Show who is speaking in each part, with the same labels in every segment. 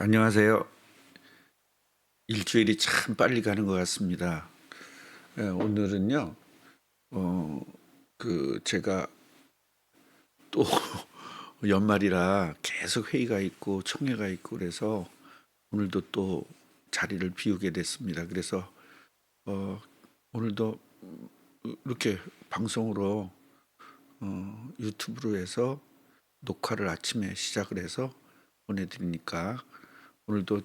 Speaker 1: 안녕하세요. 일주일이 참 빨리 가는 것 같습니다. 오늘은요, 어, 제가 또 연말이라 계속 회의가 있고 총회가 있고 그래서 오늘도 또 자리를 비우게 됐습니다. 그래서 어, 오늘도 이렇게 방송으로 유튜브로 해서 녹화를 아침에 시작을 해서 보내드리니까 오늘도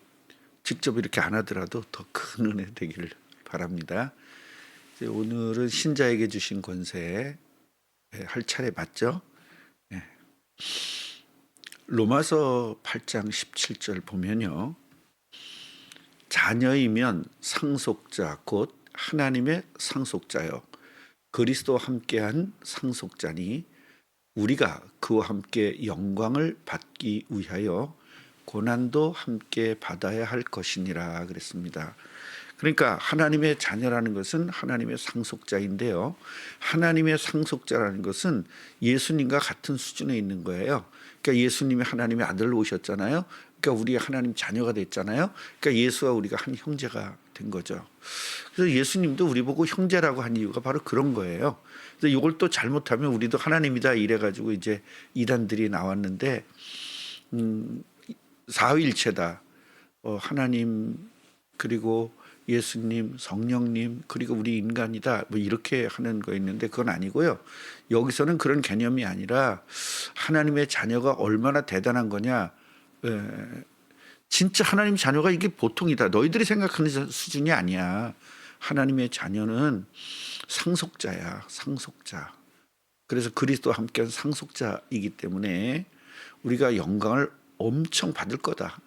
Speaker 1: 직접 이렇게 안 하더라도 더 큰 은혜 되기를 바랍니다. 이제 오늘은 신자에게 주신 권세 할 차례 맞죠? 예. 로마서 8장 17절 보면요. 자녀이면 상속자 곧 하나님의 상속자요 그리스도와 함께한 상속자니 우리가 그와 함께 영광을 받기 위하여 고난도 함께 받아야 할 것이니라 그랬습니다. 그러니까 하나님의 자녀라는 것은 하나님의 상속자인데요. 하나님의 상속자라는 것은 예수님과 같은 수준에 있는 거예요. 그러니까 예수님이 하나님의 아들로 오셨잖아요. 그러니까 우리 하나님 자녀가 됐잖아요. 그러니까 예수와 우리가 한 형제가 된 거죠. 그래서 예수님도 우리 보고 형제라고 한 이유가 바로 그런 거예요. 그래서 이걸 또 잘못하면 우리도 하나님이다 이래가지고 이제 이단들이 나왔는데 사위일체다. 하나님 그리고 예수님, 성령님, 그리고 우리 인간이다. 뭐 이렇게 하는 거 있는데 그건 아니고요. 여기서는 그런 개념이 아니라 하나님의 자녀가 얼마나 대단한 거냐. 진짜 하나님 자녀가 이게 보통이다. 너희들이 생각하는 수준이 아니야. 하나님의 자녀는 상속자야. 상속자. 그래서 그리스도와 함께한 상속자이기 때문에 우리가 영광을 엄청 받을 거다.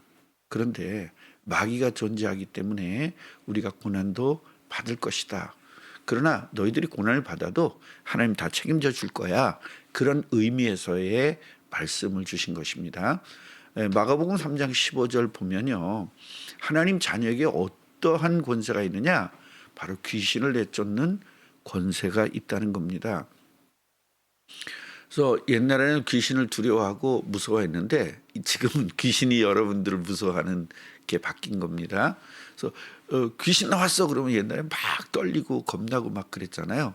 Speaker 1: 그런데 마귀가 존재하기 때문에 우리가 고난도 받을 것이다. 그러나 너희들이 고난을 받아도 하나님 다 책임져 줄 거야. 그런 의미에서의 말씀을 주신 것입니다. 마가복음 3장 15절 보면요. 하나님 자녀에게 어떠한 권세가 있느냐? 바로 귀신을 내쫓는 권세가 있다는 겁니다. 그래서 옛날에는 귀신을 두려워하고 무서워했는데 지금은 귀신이 여러분들을 무서워하는 게 바뀐 겁니다. 그래서 귀신 나왔어 그러면 옛날에 막 떨리고 겁나고 막 그랬잖아요.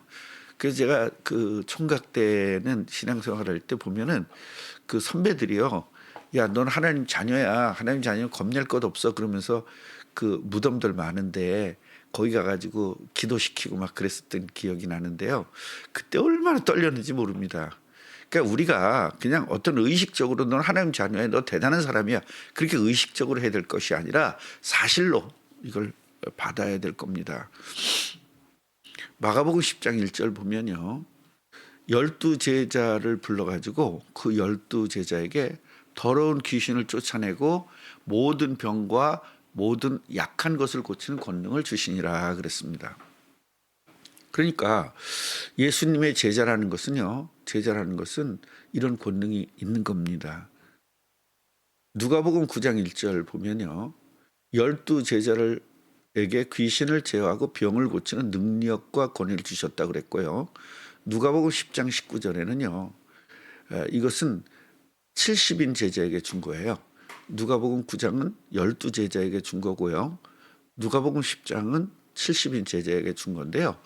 Speaker 1: 그래서 제가 그 총각 때는 신앙생활할 때 보면은 그 선배들이요, 야, 넌 하나님 자녀야. 하나님 자녀는 겁낼 것 없어. 그러면서 그 무덤들 많은데 거기 가가지고 기도시키고 막 그랬었던 기억이 나는데요. 그때 얼마나 떨렸는지 모릅니다. 그러니까 우리가 그냥 어떤 의식적으로 넌 하나님 자녀야, 너 대단한 사람이야, 그렇게 의식적으로 해야 될 것이 아니라 사실로 이걸 받아야 될 겁니다. 마가복음 10장 1절 보면요. 12제자를 불러가지고 그 12제자에게 더러운 귀신을 쫓아내고 모든 병과 모든 약한 것을 고치는 권능을 주시니라 그랬습니다. 그러니까 예수님의 제자라는 것은요, 제자라는 것은 이런 권능이 있는 겁니다. 누가복음 9장 1절 보면요, 12제자에게 귀신을 제어하고 병을 고치는 능력과 권위를 주셨다고 그랬고요. 누가복음 10장 19절에는요, 이것은 70인 제자에게 준 거예요. 누가복음 9장은 12제자에게 준 거고요. 누가복음 10장은 70인 제자에게 준 건데요.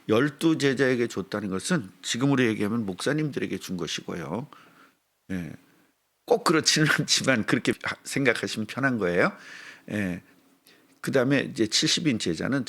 Speaker 1: 12제자에게 줬다는 것은 지금으로 얘기하면 목사님들에게 준 것이고요. 예, 꼭 그렇지는 않지만 그렇게 생각하시면 편한 거예요. 예, 그 다음에 이제 70인 제자는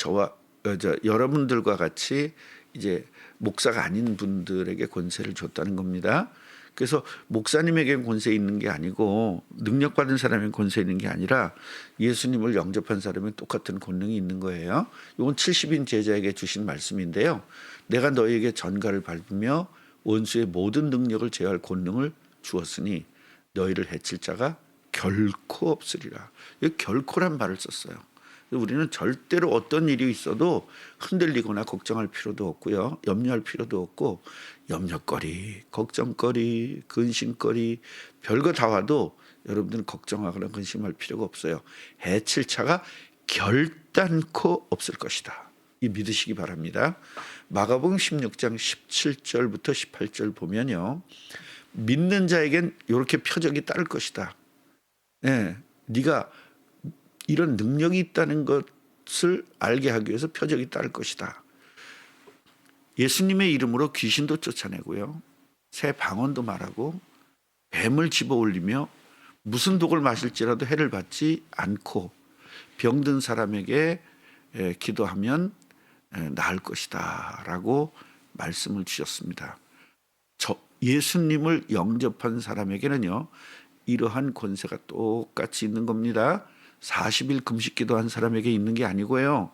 Speaker 1: 여러분들과 같이 이제 목사가 아닌 분들에게 권세를 줬다는 겁니다. 그래서 목사님에게 권세 있는 게 아니고 능력받은 사람에게 권세 있는 게 아니라 예수님을 영접한 사람에게 똑같은 권능이 있는 거예요. 이건 70인 제자에게 주신 말씀인데요. 내가 너희에게 전가를 밟으며 원수의 모든 능력을 제어할 권능을 주었으니 너희를 해칠 자가 결코 없으리라. 여기 결코란 말을 썼어요. 우리는 절대로 어떤 일이 있어도 흔들리거나 걱정할 필요도 없고요. 염려할 필요도 없고, 염려거리, 걱정거리, 근심거리, 별거 다 와도 여러분들은 걱정하거나 근심할 필요가 없어요. 해칠 차가 결단코 없을 것이다. 이 믿으시기 바랍니다. 마가복음 16장 17절부터 18절 보면요, 믿는 자에겐 이렇게 표적이 따를 것이다. 네, 네가 이런 능력이 있다는 것을 알게 하기 위해서 표적이 따를 것이다. 예수님의 이름으로 귀신도 쫓아내고요. 새 방언도 말하고 뱀을 집어올리며 무슨 독을 마실지라도 해를 받지 않고 병든 사람에게 기도하면 나을 것이다 라고 말씀을 주셨습니다. 예수님을 영접한 사람에게는요, 이러한 권세가 똑같이 있는 겁니다. 40일 금식 기도한 사람에게 있는 게 아니고요.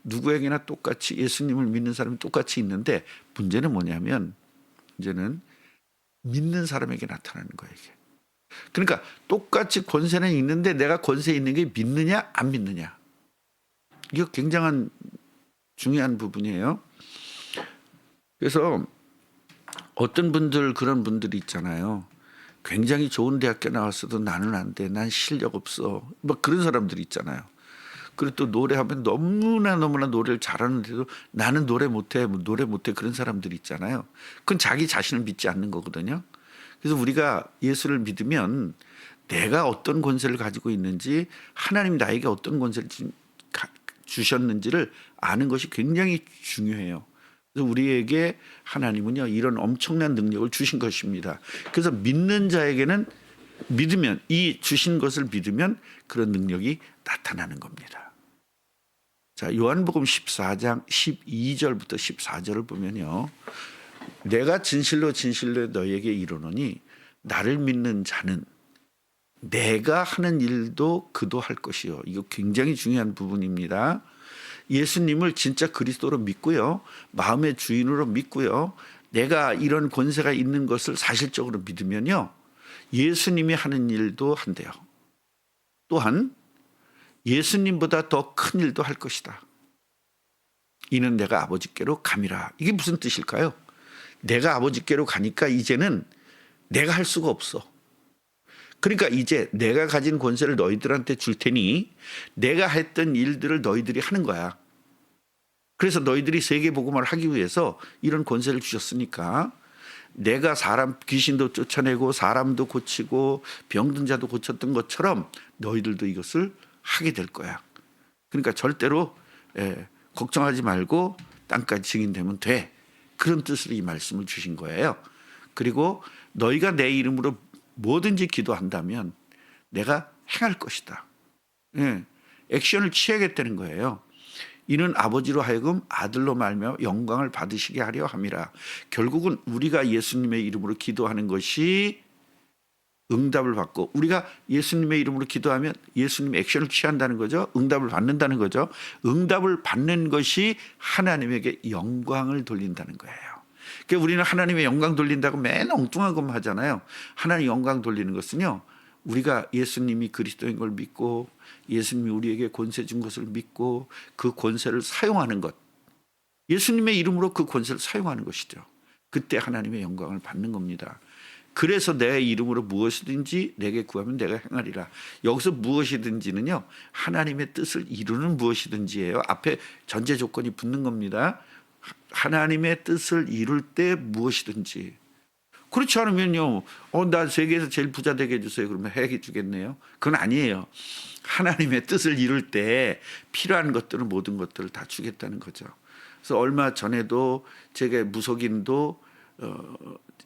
Speaker 1: 누구에게나 똑같이 예수님을 믿는 사람이 똑같이 있는데 문제는 뭐냐면 문제는 믿는 사람에게 나타나는 거예요. 이게. 그러니까 똑같이 권세는 있는데 내가 권세 있는 게 믿느냐 안 믿느냐. 이거 굉장한 중요한 부분이에요. 그래서 어떤 분들 그런 분들이 있잖아요. 굉장히 좋은 대학교 나왔어도 나는 안 돼. 난 실력 없어. 뭐 그런 사람들이 있잖아요. 그리고 또 노래하면 너무나 노래를 잘하는데도 나는 노래 못해. 노래 못해. 그런 사람들이 있잖아요. 그건 자기 자신을 믿지 않는 거거든요. 그래서 우리가 예수를 믿으면 내가 어떤 권세를 가지고 있는지 하나님이 나에게 어떤 권세를 주셨는지를 아는 것이 굉장히 중요해요. 그래서 우리에게 하나님은요 이런 엄청난 능력을 주신 것입니다. 그래서 믿는 자에게는 믿으면 이 주신 것을 믿으면 그런 능력이 나타나는 겁니다. 자, 요한복음 14장 12절부터 14절을 보면요. 내가 진실로 너희에게 이르노니 나를 믿는 자는 내가 하는 일도 그도 할 것이요. 이거 굉장히 중요한 부분입니다. 예수님을 진짜 그리스도로 믿고요. 마음의 주인으로 믿고요. 내가 이런 권세가 있는 것을 사실적으로 믿으면요. 예수님이 하는 일도 한대요. 또한 예수님보다 더 큰 일도 할 것이다. 이는 내가 아버지께로 감이라. 이게 무슨 뜻일까요? 내가 아버지께로 가니까 이제는 내가 할 수가 없어. 그러니까 이제 내가 가진 권세를 너희들한테 줄 테니 내가 했던 일들을 너희들이 하는 거야. 그래서 너희들이 세계복음화를 하기 위해서 이런 권세를 주셨으니까 내가 사람 귀신도 쫓아내고 사람도 고치고 병든 자도 고쳤던 것처럼 너희들도 이것을 하게 될 거야. 그러니까 절대로 걱정하지 말고 땅까지 증인되면 돼. 그런 뜻으로 이 말씀을 주신 거예요. 그리고 너희가 내 이름으로 뭐든지 기도한다면 내가 행할 것이다. 액션을 취하겠다는 거예요. 이는 아버지로 하여금 아들로 말미암아 영광을 받으시게 하려 함이라. 결국은 우리가 예수님의 이름으로 기도하는 것이 응답을 받고 우리가 예수님의 이름으로 기도하면 예수님의 액션을 취한다는 거죠. 응답을 받는다는 거죠. 응답을 받는 것이 하나님에게 영광을 돌린다는 거예요. 그러니까 우리는 하나님의 영광 돌린다고 맨 엉뚱한 것만 하잖아요. 하나님 영광 돌리는 것은요. 우리가 예수님이 그리스도인 걸 믿고 예수님이 우리에게 권세 준 것을 믿고 그 권세를 사용하는 것. 예수님의 이름으로 그 권세를 사용하는 것이죠. 그때 하나님의 영광을 받는 겁니다. 그래서 내 이름으로 무엇이든지 내게 구하면 내가 행하리라. 여기서 무엇이든지는요. 하나님의 뜻을 이루는 무엇이든지예요. 앞에 전제 조건이 붙는 겁니다. 하나님의 뜻을 이룰 때 무엇이든지. 그렇지 않으면요. 나 세계에서 제일 부자 되게 해주세요. 그러면 해 주겠네요. 그건 아니에요. 하나님의 뜻을 이룰 때 필요한 것들은 모든 것들을 다 주겠다는 거죠. 그래서 얼마 전에도 제게 무속인도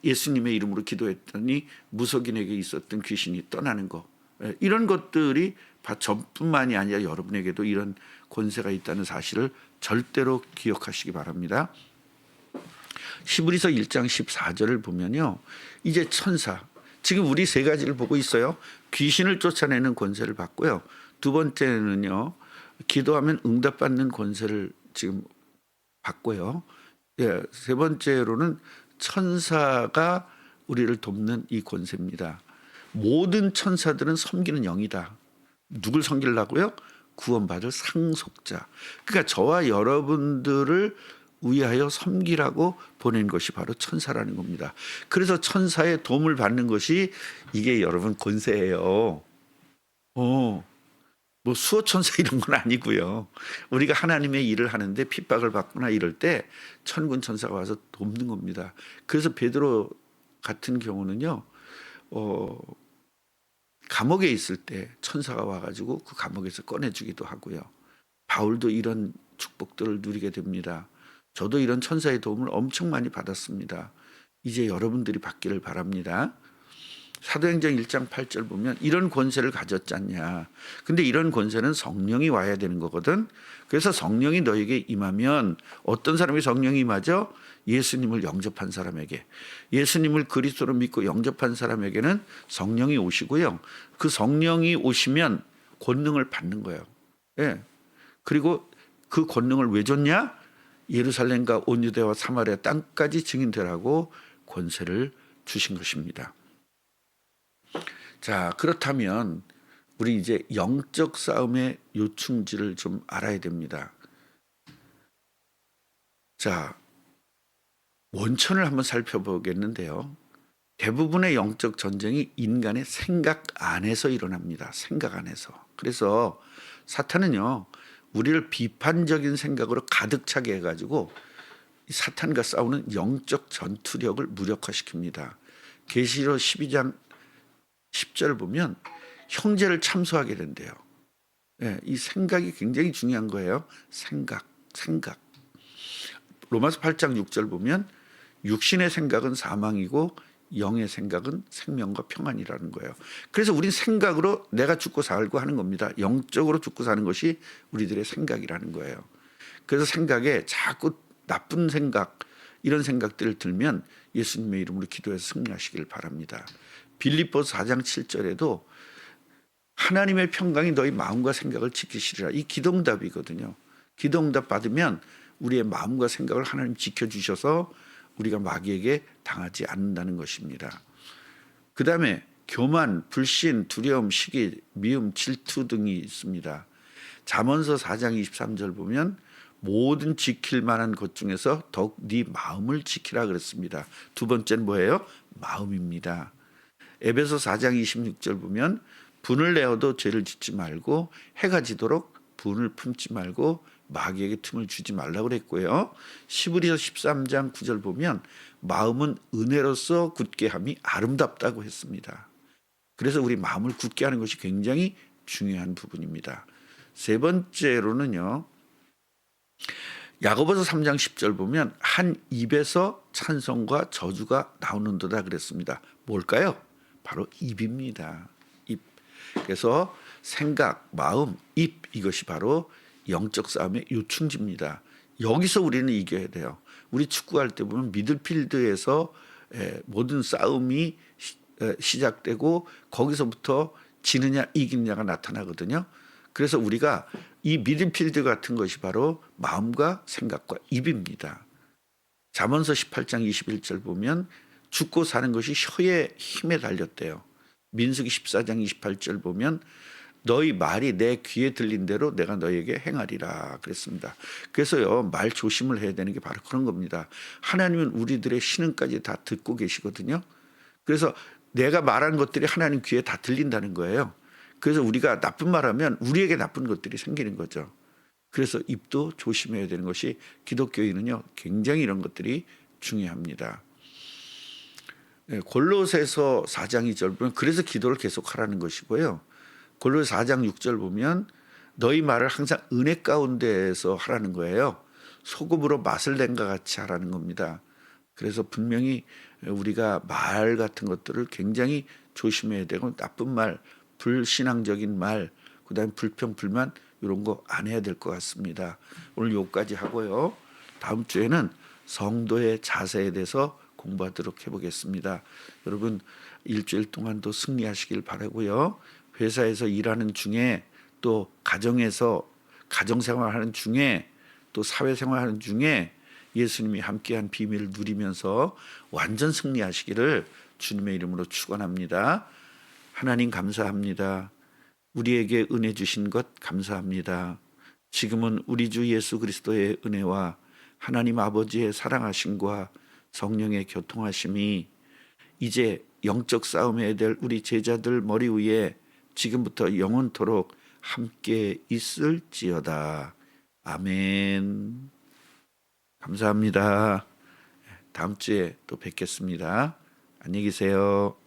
Speaker 1: 예수님의 이름으로 기도했더니 무속인에게 있었던 귀신이 떠나는 거. 이런 것들이 저뿐만이 아니라 여러분에게도 이런 권세가 있다는 사실을 절대로 기억하시기 바랍니다. 히브리서 1장 14절을 보면요. 이제 천사, 지금 우리 세 가지를 보고 있어요. 귀신을 쫓아내는 권세를 받고요. 두 번째는요. 기도하면 응답받는 권세를 지금 받고요. 세 번째로는 천사가 우리를 돕는 이 권세입니다. 모든 천사들은 섬기는 영이다. 누굴 섬기려고요? 구원받을 상속자. 그러니까 저와 여러분들을 위하여 섬기라고 보낸 것이 바로 천사라는 겁니다. 그래서 천사의 도움을 받는 것이 이게 여러분 권세예요. 뭐 수호천사 이런 건 아니고요. 우리가 하나님의 일을 하는데 핍박을 받거나 이럴 때 천군 천사가 와서 돕는 겁니다. 그래서 베드로 같은 경우는요. 감옥에 있을 때 천사가 와가지고 그 감옥에서 꺼내주기도 하고요. 바울도 이런 축복들을 누리게 됩니다. 저도 이런 천사의 도움을 엄청 많이 받았습니다. 이제 여러분들이 받기를 바랍니다. 사도행전 1장 8절 보면 이런 권세를 가졌지 않냐. 근데 이런 권세는 성령이 와야 되는 거거든. 그래서 성령이 너에게 임하면 어떤 사람이 성령이 임하죠? 예수님을 영접한 사람에게. 예수님을 그리스도로 믿고 영접한 사람에게는 성령이 오시고요. 그 성령이 오시면 권능을 받는 거예요. 예. 그리고 그 권능을 왜 줬냐? 예루살렘과 온 유대와 사마리아 땅까지 증인되라고 권세를 주신 것입니다. 자, 그렇다면 우리 이제 영적 싸움의 요충지를 좀 알아야 됩니다. 자, 원천을 한번 살펴보겠는데요. 대부분의 영적 전쟁이 인간의 생각 안에서 일어납니다. 생각 안에서. 그래서 사탄은요, 우리를 비판적인 생각으로 가득 차게 해가지고 사탄과 싸우는 영적 전투력을 무력화시킵니다. 계시록 12장 10절 보면 형제를 참소하게 된대요. 예, 이 생각이 굉장히 중요한 거예요. 생각. 로마서 8장 6절 보면 육신의 생각은 사망이고 영의 생각은 생명과 평안이라는 거예요. 그래서 우린 생각으로 내가 죽고 살고 하는 겁니다. 영적으로 죽고 사는 것이 우리들의 생각이라는 거예요. 그래서 생각에 자꾸 나쁜 생각, 이런 생각들을 들면 예수님의 이름으로 기도해서 승리하시길 바랍니다. 빌립보서 4장 7절에도 하나님의 평강이 너희 마음과 생각을 지키시리라. 이 기도응답이거든요. 기도응답 받으면 우리의 마음과 생각을 하나님 지켜주셔서 우리가 마귀에게 당하지 않는다는 것입니다. 그 다음에 교만, 불신, 두려움, 시기, 미움, 질투 등이 있습니다. 잠언서 4장 23절 보면 모든 지킬 만한 것 중에서 더욱 네 마음을 지키라 그랬습니다. 두 번째는 뭐예요? 마음입니다. 에베소 4장 26절 보면 분을 내어도 죄를 짓지 말고 해가 지도록 분을 품지 말고 마귀에게 틈을 주지 말라고 그랬고요. 시브리서 13장 9절 보면 마음은 은혜로서 굳게 함이 아름답다고 했습니다. 그래서 우리 마음을 굳게 하는 것이 굉장히 중요한 부분입니다. 세 번째로는요. 야고보서 3장 10절 보면 한 입에서 찬송과 저주가 나오는도다 그랬습니다. 뭘까요? 바로 입입니다. 입. 그래서 생각, 마음, 입 이것이 바로 영적 싸움의 요충지입니다. 여기서 우리는 이겨야 돼요. 우리 축구할 때 보면 미들필드에서 모든 싸움이 시작되고 거기서부터 지느냐 이기느냐가 나타나거든요. 그래서 우리가 이 미들필드 같은 것이 바로 마음과 생각과 입입니다. 잠언서 18장 21절 보면 죽고 사는 것이 혀의 힘에 달렸대요. 민수기 14장 28절 보면 너희 말이 내 귀에 들린 대로 내가 너희에게 행하리라 그랬습니다. 그래서요, 말 조심을 해야 되는 게 바로 그런 겁니다. 하나님은 우리들의 신음까지 다 듣고 계시거든요. 그래서 내가 말하는 것들이 하나님 귀에 다 들린다는 거예요. 그래서 우리가 나쁜 말하면 우리에게 나쁜 것들이 생기는 거죠. 그래서 입도 조심해야 되는 것이 기독교인은요, 굉장히 이런 것들이 중요합니다. 골로새서 4장 2절 보면 그래서 기도를 계속하라는 것이고요. 골로새 4장 6절 보면 너희 말을 항상 은혜 가운데에서 하라는 거예요. 소금으로 맛을 낸 것 같이 하라는 겁니다. 그래서 분명히 우리가 말 같은 것들을 굉장히 조심해야 되고 나쁜 말, 불신앙적인 말, 그다음에 불평, 불만 이런 거 안 해야 될 것 같습니다. 오늘 여기까지 하고요. 다음 주에는 성도의 자세에 대해서 공부하도록 해보겠습니다. 여러분 일주일 동안도 승리하시길 바라고요. 회사에서 일하는 중에 또 가정에서 가정생활하는 중에 또 사회생활하는 중에 예수님이 함께한 비밀을 누리면서 완전 승리하시기를 주님의 이름으로 축원합니다. 하나님 감사합니다. 우리에게 은혜 주신 것 감사합니다. 지금은 우리 주 예수 그리스도의 은혜와 하나님 아버지의 사랑하심과 성령의 교통하심이 이제 영적 싸움해야 될 우리 제자들 머리 위에 지금부터 영원토록 함께 있을지어다. 아멘. 감사합니다. 다음 주에 또 뵙겠습니다. 안녕히 계세요.